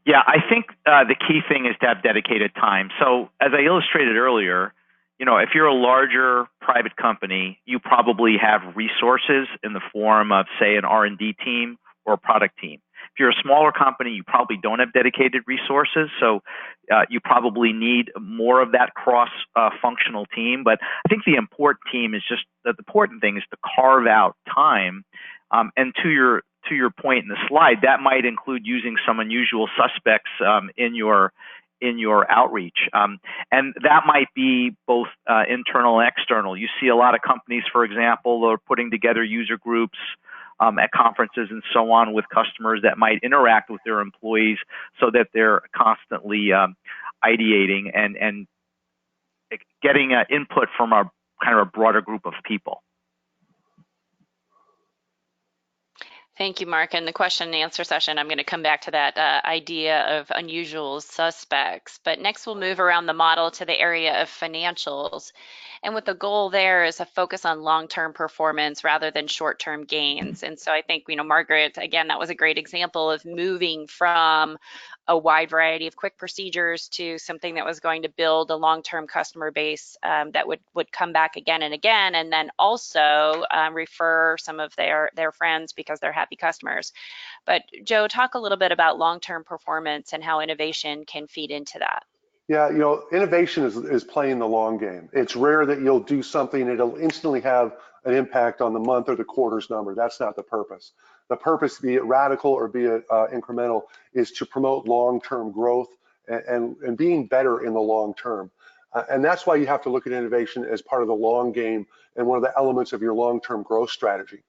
Yeah, I think the key thing is to have dedicated time. So as I illustrated earlier, if you're a larger private company, you probably have resources in the form of, say, an R&D team or a product team. If you're a smaller company, you probably don't have dedicated resources, so you probably need more of that cross-functional team. But I think the important thing is to carve out time. And to your point in the slide, that might include using some unusual suspects in your outreach, and that might be both internal and external. You see a lot of companies, for example, are putting together user groups at conferences and so on with customers that might interact with their employees, so that they're constantly ideating and getting input from a kind of a broader group of people. Thank you, Marc. In the question and answer session, I'm going to come back to that idea of unusual suspects. But next, we'll move around the model to the area of financials. And what the goal there is a focus on long-term performance rather than short-term gains. And so I think, Margaret, again, that was a great example of moving from a wide variety of quick procedures to something that was going to build a long-term customer base that would come back again and again, and then also refer some of their friends because they're happy customers. But Joe, talk a little bit about long-term performance and how innovation can feed into that. Yeah, innovation is playing the long game. It's rare that you'll do something and it'll instantly have an impact on the month or the quarter's number. That's not the purpose. The purpose, be it radical or be it incremental, is to promote long-term growth and being better in the long term. And that's why you have to look at innovation as part of the long game and one of the elements of your long-term growth strategy.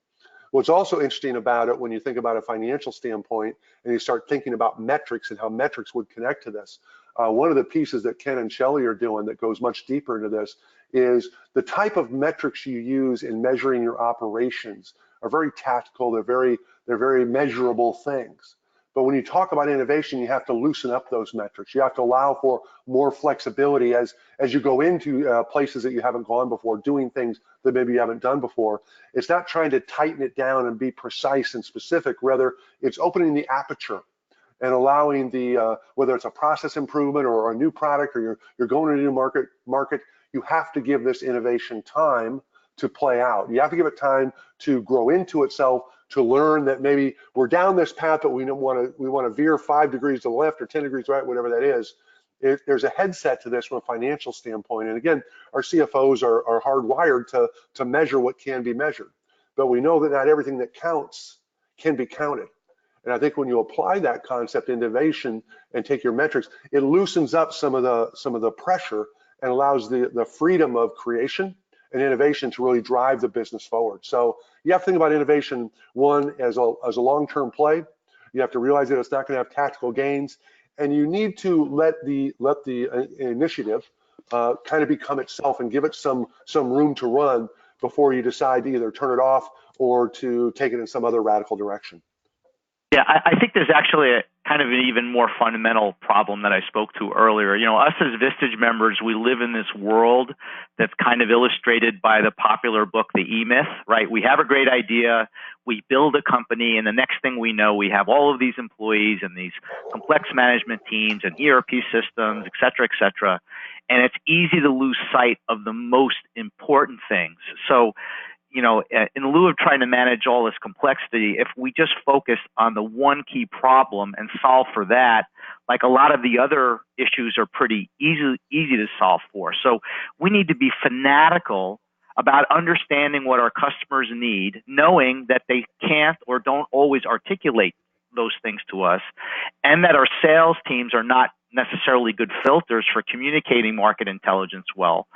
What's also interesting about it when you think about a financial standpoint and you start thinking about metrics and how metrics would connect to this, one of the pieces that Ken and Shelley are doing that goes much deeper into this is the type of metrics you use in measuring your operations are very tactical, they're very measurable things. But when you talk about innovation, you have to loosen up those metrics. You have to allow for more flexibility as you go into places that you haven't gone before, doing things that maybe you haven't done before. It's not trying to tighten it down and be precise and specific. Rather, it's opening the aperture and allowing the, whether it's a process improvement or a new product or you're going to a new market, you have to give this innovation time to play out. You have to give it time to grow into itself, to learn that maybe we're down this path, but we want to veer 5 degrees to the left or 10 degrees right, whatever that is. There's a headset to this from a financial standpoint. And again, our CFOs are hardwired to measure what can be measured. But we know that not everything that counts can be counted. And I think when you apply that concept, innovation, and take your metrics, it loosens up some of the pressure and allows the freedom of creation and innovation to really drive the business forward. So you have to think about innovation, one, as a long-term play. You have to realize that it's not going to have tactical gains, and you need to let the initiative kind of become itself and give it some room to run before you decide to either turn it off or to take it in some other radical direction. Yeah, I think there's actually a kind of an even more fundamental problem that I spoke to earlier. You know, us as Vistage members, we live in this world that's kind of illustrated by the popular book, The E-Myth, right? We have a great idea, we build a company, and the next thing we know, we have all of these employees and these complex management teams and ERP systems, et cetera, and it's easy to lose sight of the most important things. So, you know, in lieu of trying to manage all this complexity, if we just focus on the one key problem and solve for that, like a lot of the other issues are pretty easy to solve for. So we need to be fanatical about understanding what our customers need, knowing that they can't or don't always articulate those things to us, and that our sales teams are not necessarily good filters for communicating market intelligence well.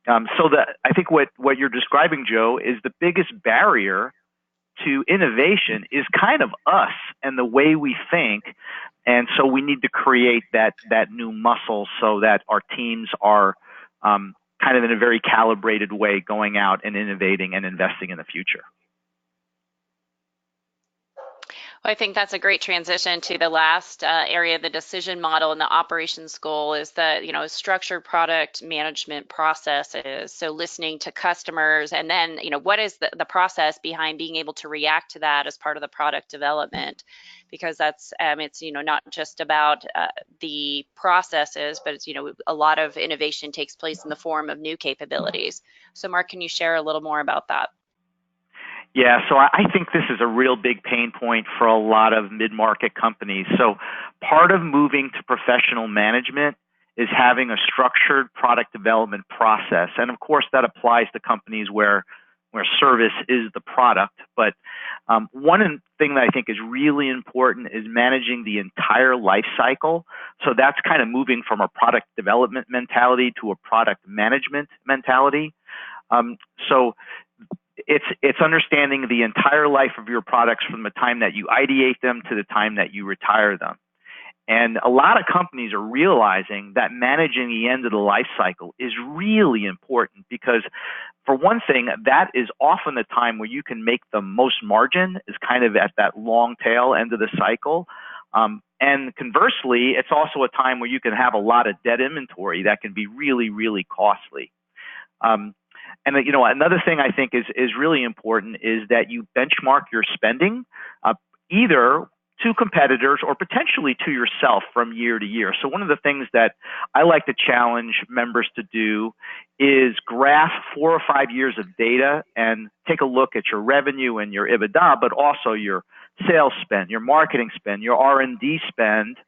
So that I think what you're describing, Joe, is the biggest barrier to innovation is kind of us and the way we think. And so we need to create that new muscle so that our teams are kind of in a very calibrated way going out and innovating and investing in the future. Well, I think that's a great transition to the last area of the decision model and the operations goal is the, you know, structured product management processes. So listening to customers and then, you know, what is the process behind being able to react to that as part of the product development? Because that's, it's, you know, not just about the processes, but it's, you know, a lot of innovation takes place in the form of new capabilities. So Marc, can you share a little more about that? Yeah, so I think this is a real big pain point for a lot of mid-market companies. So part of moving to professional management is having a structured product development process. And of course, that applies to companies where service is the product. But one thing that I think is really important is managing the entire life cycle. So that's kind of moving from a product development mentality to a product management mentality. So it's understanding the entire life of your products from the time that you ideate them to the time that you retire them. And a lot of companies are realizing that managing the end of the life cycle is really important because, for one thing, that is often the time where you can make the most margin, is kind of at that long tail end of the cycle. And conversely, it's also a time where you can have a lot of dead inventory that can be really, really costly. And you know, another thing I think is really important is that you benchmark your spending either to competitors or potentially to yourself from year to year. So one of the things that I like to challenge members to do is graph 4 or 5 years of data and take a look at your revenue and your EBITDA, but also your sales spend, your marketing spend, your R&D spend,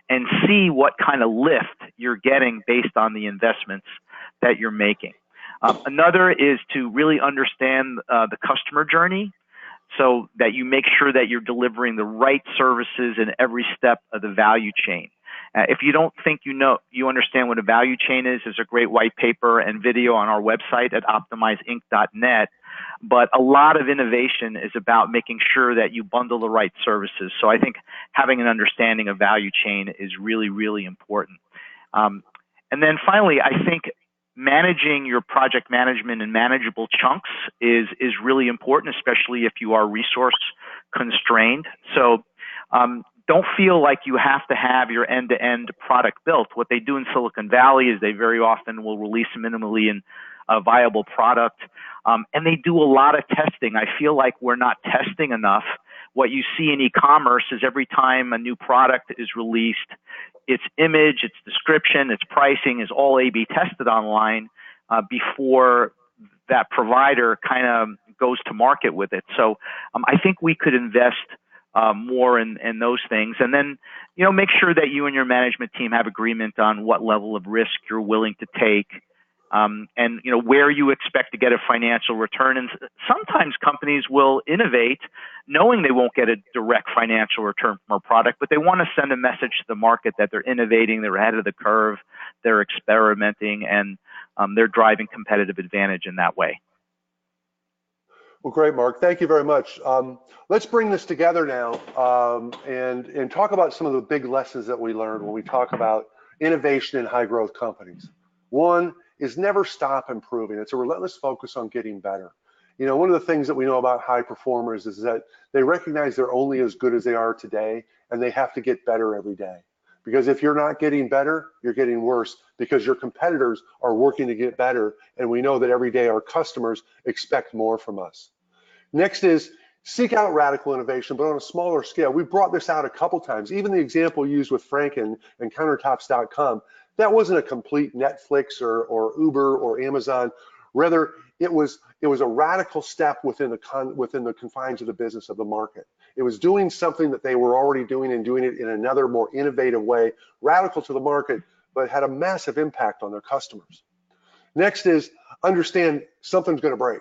and see what kind of lift you're getting based on the investments that you're making. Another is to really understand the customer journey so that you make sure that you're delivering the right services in every step of the value chain. If you don't think you understand what a value chain is, there's a great white paper and video on our website at optimizeinc.net. But a lot of innovation is about making sure that you bundle the right services. So I think having an understanding of value chain is really, really important. And then finally, I think managing your project management in manageable chunks is really important, especially if you are resource constrained. So don't feel like you have to have your end-to-end product built. What they do in Silicon Valley is they very often will release a minimally viable product, and they do a lot of testing. I feel like we're not testing enough. What you see in e-commerce is every time a new product is released, its image, its description, its pricing is all A/B tested online before that provider kind of goes to market with it. So I think we could invest more in those things, and then make sure that you and your management team have agreement on what level of risk you're willing to take, and where you expect to get a financial return. And sometimes companies will innovate knowing they won't get a direct financial return from a product, but they want to send a message to the market that they're innovating, they're ahead of the curve, they're experimenting, and they're driving competitive advantage in that way. Well, great, Mark. Thank you very much. Let's bring this together now and talk about some of the big lessons that we learned when we talk about innovation in high growth companies. One is never stop improving. It's a relentless focus on getting better. One of the things that we know about high performers is that they recognize they're only as good as they are today, and they have to get better every day. Because if you're not getting better, you're getting worse, because your competitors are working to get better, and we know that every day our customers expect more from us. Next is seek out radical innovation, but on a smaller scale. We brought this out a couple times. Even the example used with Franken and countertops.com, that wasn't a complete Netflix or Uber or Amazon. Rather, it was a radical step within the confines of the business of the market. It was doing something that they were already doing and doing it in another more innovative way, radical to the market, but had a massive impact on their customers. Next is understand something's going to break.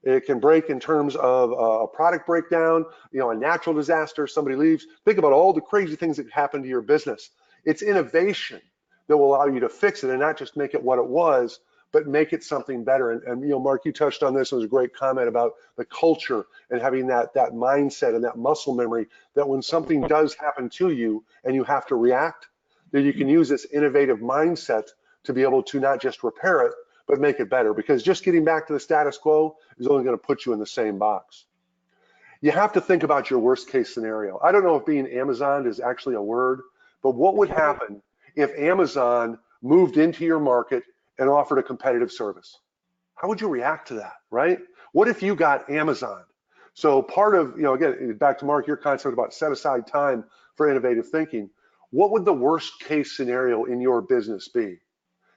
It can break in terms of a product breakdown, a natural disaster, somebody leaves. Think about all the crazy things that happen to your business. It's innovation that will allow you to fix it and not just make it what it was, but make it something better. And Mark, you touched on this. It was a great comment about the culture and having that mindset and that muscle memory that when something does happen to you and you have to react, that you can use this innovative mindset to be able to not just repair it, but make it better. Because just getting back to the status quo is only going to put you in the same box. You have to think about your worst case scenario. I don't know if being Amazoned is actually a word, but what would happen if Amazon moved into your market and offered a competitive service? How would you react to that, right? What if you got Amazon? So part of, again, back to Mark, your concept about set aside time for innovative thinking, what would the worst case scenario in your business be?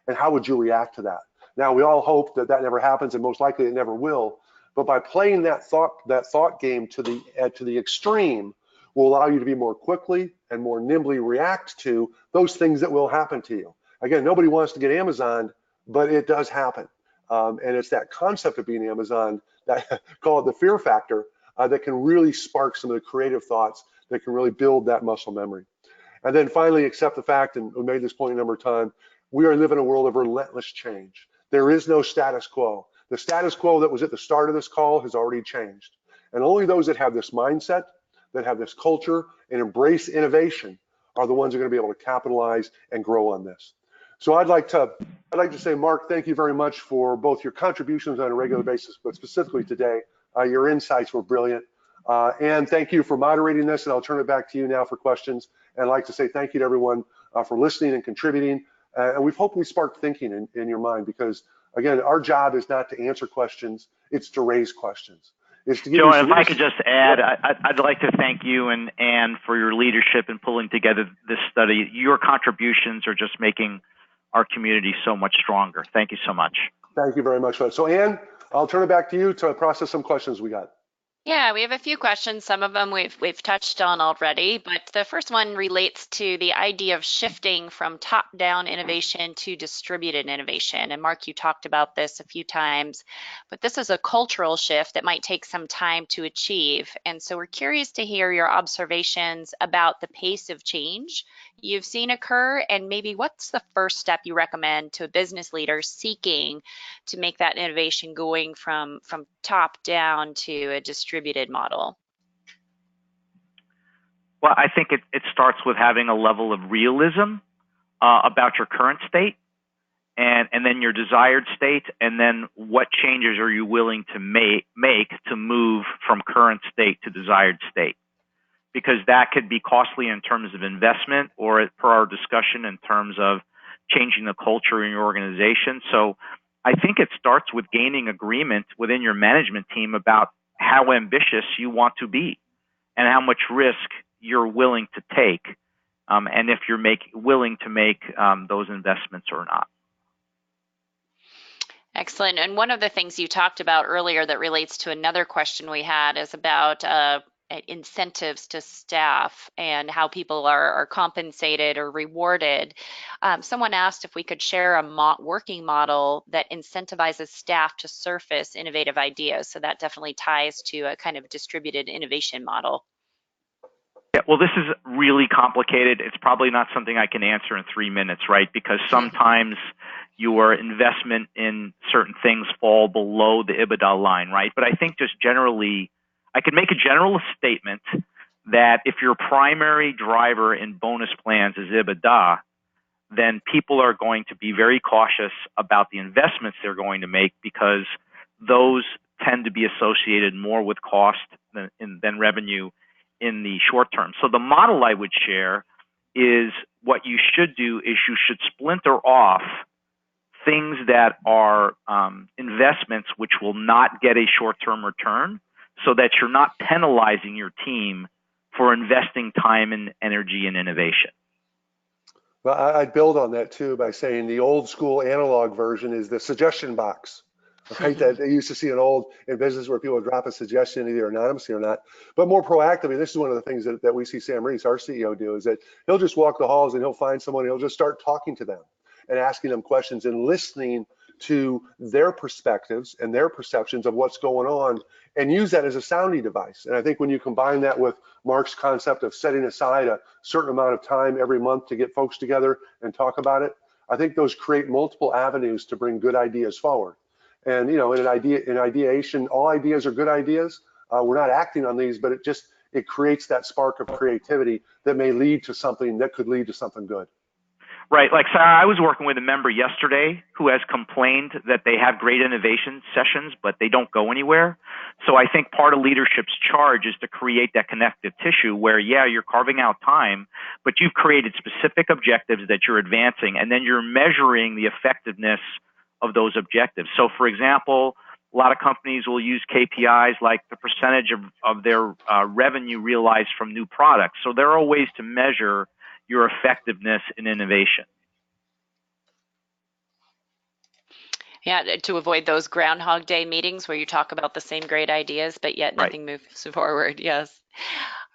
And how would you react to that? Now, we all hope that that never happens, and most likely it never will, but by playing that thought game to the extreme will allow you to be more quickly and more nimbly react to those things that will happen to you. Again, nobody wants to get Amazoned, but it does happen. And it's that concept of being Amazon, that call it the fear factor, that can really spark some of the creative thoughts that can really build that muscle memory. And then finally, accept the fact, and we made this point a number of times, we are living in a world of relentless change. There is no status quo. The status quo that was at the start of this call has already changed. And only those that have this mindset, that have this culture, and embrace innovation are the ones that are going to be able to capitalize and grow on this. So I'd like to say, Mark, thank you very much for both your contributions on a regular basis, but specifically today, your insights were brilliant. And thank you for moderating this, and I'll turn it back to you now for questions. And I'd like to say thank you to everyone for listening and contributing. And we hope we sparked thinking in your mind, because again, our job is not to answer questions, it's to raise questions. Joe, if I could just add, I'd like to thank you and Anne for your leadership in pulling together this study. Your contributions are just making our community so much stronger. Thank you so much. Thank you very much. So Anne, I'll turn it back to you to process some questions we got. Yeah, we have a few questions. Some of them we've touched on already, but the first one relates to the idea of shifting from top-down innovation to distributed innovation. And Mark, you talked about this a few times, but this is a cultural shift that might take some time to achieve. And so we're curious to hear your observations about the pace of change you've seen occur, and maybe what's the first step you recommend to a business leader seeking to make that innovation going from top down to a distributed model? Well, I think it starts with having a level of realism about your current state, and then your desired state, and then what changes are you willing to make to move from current state to desired state. Because that could be costly in terms of investment, or per our discussion, in terms of changing the culture in your organization. So I think it starts with gaining agreement within your management team about how ambitious you want to be and how much risk you're willing to take, and if you're willing to make those investments or not. Excellent. And one of the things you talked about earlier that relates to another question we had is about incentives to staff and how people are compensated or rewarded. Someone asked if we could share a working model that incentivizes staff to surface innovative ideas. So that definitely ties to a kind of distributed innovation model. Yeah, well, this is really complicated. It's probably not something I can answer in 3 minutes, right? Because sometimes your investment in certain things fall below the EBITDA line, right? But I think just generally, I could make a general statement that if your primary driver in bonus plans is EBITDA, then people are going to be very cautious about the investments they're going to make, because those tend to be associated more with cost than revenue in the short term. So the model I would share is, what you should do is you should splinter off things that are investments which will not get a short-term return, so that you're not penalizing your team for investing time and energy in innovation. Well, I'd build on that too by saying the old school analog version is the suggestion box, right? That they used to see in business, where people would drop a suggestion either anonymously or not. But more proactively, this is one of the things that we see Sam Reese, our CEO, do, is that he'll just walk the halls and he'll find someone and he'll just start talking to them and asking them questions and listening to their perspectives and their perceptions of what's going on, and use that as a sounding device. And I think when you combine that with Marc's concept of setting aside a certain amount of time every month to get folks together and talk about it, I think those create multiple avenues to bring good ideas forward. And in ideation, all ideas are good ideas. We're not acting on these, but it creates that spark of creativity that may lead to something that could lead to something good. Right. Like, Sarah, I was working with a member yesterday who has complained that they have great innovation sessions, but they don't go anywhere. So I think part of leadership's charge is to create that connective tissue where, yeah, you're carving out time, but you've created specific objectives that you're advancing, and then you're measuring the effectiveness of those objectives. So, for example, a lot of companies will use KPIs like the percentage of their revenue realized from new products. So there are ways to measure your effectiveness in innovation. Yeah, to avoid those Groundhog Day meetings where you talk about the same great ideas, but yet nothing moves forward. Yes.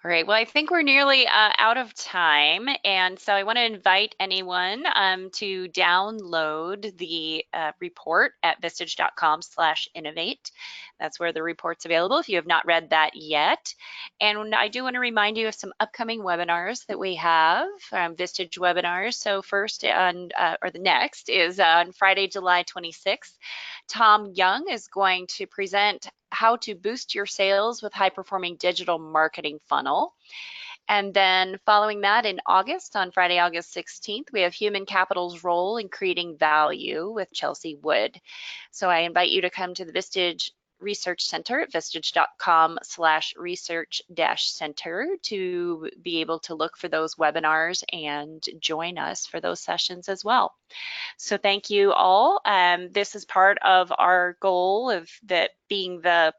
All right. Well, I think we're nearly out of time. And so I want to invite anyone to download the report at vistage.com/innovate. That's where the report's available if you have not read that yet. And I do want to remind you of some upcoming webinars that we have, Vistage webinars. So first or the next is on Friday, July 26th. Tom Young is going to present how to boost your sales with high-performing digital marketing funnel. And then following that in August, on Friday, August 16th, we have human capital's role in creating value with Chelsea Wood. So I invite you to come to the Vistage Research Center at vistage.com/research-center to be able to look for those webinars and join us for those sessions as well. So thank you all. This is part of our goal of that being the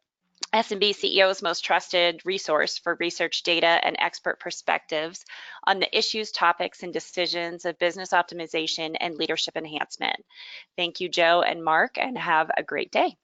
SMB CEO's most trusted resource for research data and expert perspectives on the issues, topics, and decisions of business optimization and leadership enhancement. Thank you, Joe and Marc, and have a great day.